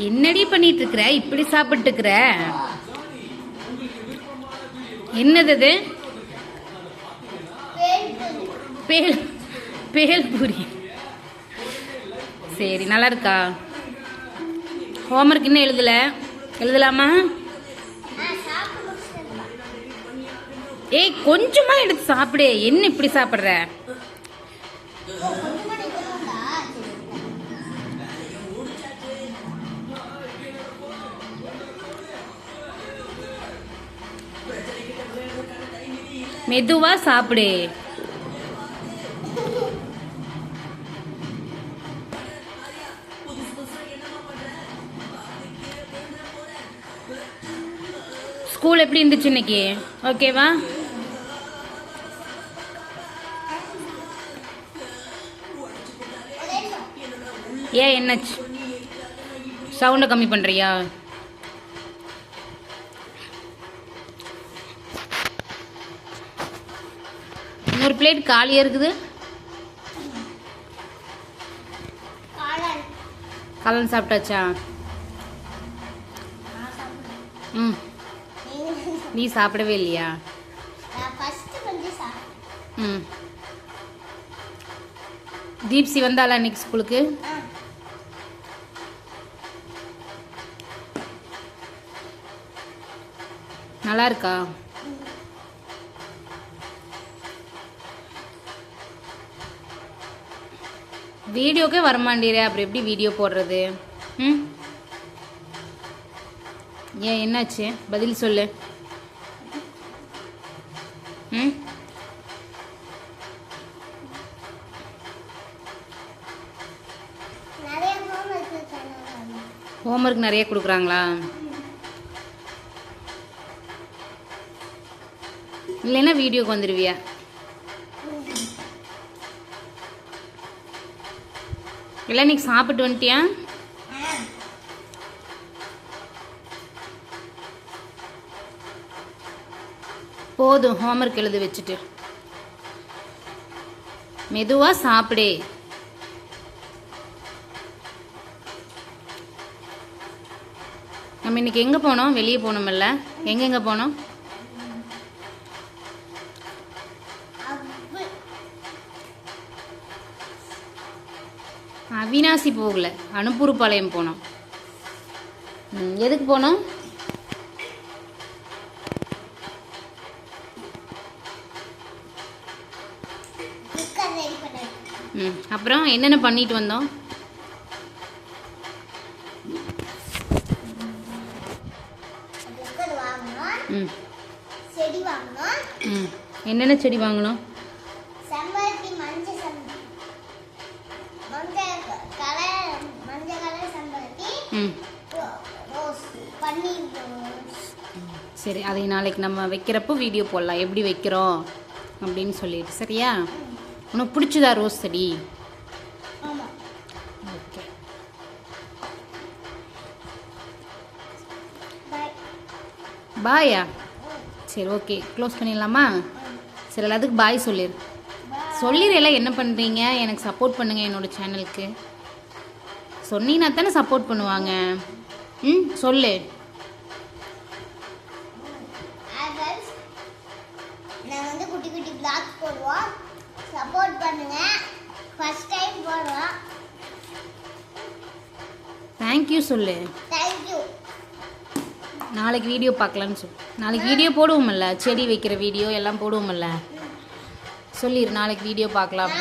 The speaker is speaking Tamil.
என்னடி பண்ணிட்டு இருக்கிற? இப்படி சாப்பிட்டு இருக்கிற? என்னது அது? பேல் பேல் பூரி. சரி, நல்லா இருக்கா? ஹோம்ஒர்க் இன்னும் எழுதலாமா? ஏய், கொஞ்சமா எடுத்து சாப்பிடு. என்ன இப்படி சாப்பிடுற? மெதுவா சாப்பிடு. ஸ்கூல் எப்படி இருந்துச்சு இன்னைக்கு? ஓகேவா? ஏன் என்னாச்சு? சவுண்டை கம்மி பண்றியா? இன்னொரு பிளேட் காலியா இருக்குது. காளான் சாப்பிட்டாச்சா? ம், நீ சாப்பிடவே இல்லையா? ம், தீப்சி வந்தாளா இன்னைக்கு ஸ்கூலுக்கு? நல்லா இருக்கா? வீடியோக்கே வரமாட்டேற, அப்புறம் எப்படி வீடியோ போடுறது? ம், ஏன் என்னாச்சு? பதில் சொல்லு. ம், ஹோம்ஒர்க் நிறைய கொடுக்குறாங்களா? இல்லைன்னா வீடியோக்கு வந்துடுவியா? இல்லை, இன்னைக்கு சாப்பிட்டு வந்துட்டியா? போதும், ஹோம்ஒர்க் எழுத வச்சுட்டு மெதுவா சாப்பிடு. நம்ம இன்னைக்கு எங்கே போனோம்? வெளியே போனோம்ல? எங்கெங்கே போனோம்? அவினாசி போகல, அனுப்பூர்பாளையம் போனோம். எதுக்கு போனோம்? அப்புறம் என்னென்ன பண்ணிட்டு வந்தோம்? என்னென்ன செடி வாங்கணும்? சரி, அதை நாளைக்கு நம்ம வைக்கிறப்போ வீடியோ போடலாம், எப்படி வைக்கிறோம் அப்படின்னு சொல்லிட்டு. சரியா? உனக்கு பிடிச்சதா ரோஸ் செடி? ஓகே, பாயா? சரி, ஓகே, க்ளோஸ் பண்ணிடலாமா? சரி, எல்லாத்துக்கும் பாய் சொல்லிடு. எல்லாம் என்ன பண்ணுறீங்க? எனக்கு சப்போர்ட் பண்ணுங்கள். என்னோடய சேனலுக்கு சொன்னீங்கன்னா தானே சப்போர்ட் பண்ணுவாங்க. ம், சொல்லு. குட்டி குட்டி பிளாக்ஸ் போடுவோம், சப்போர்ட் பண்ணுங்க. ஃபர்ஸ்ட் டைம் போடுறோம். தேங்க்யூ சொல்லு. தேங்க்யூ. நாளைக்கு வீடியோ பார்க்கலான்னு சொல்லு. நாளைக்கு வீடியோ போடுவோம்ல, செடி வைக்கிற வீடியோ எல்லாம் போடுவோம்ல. சொல்லிடு, நாளைக்கு வீடியோ பார்க்கலாம்.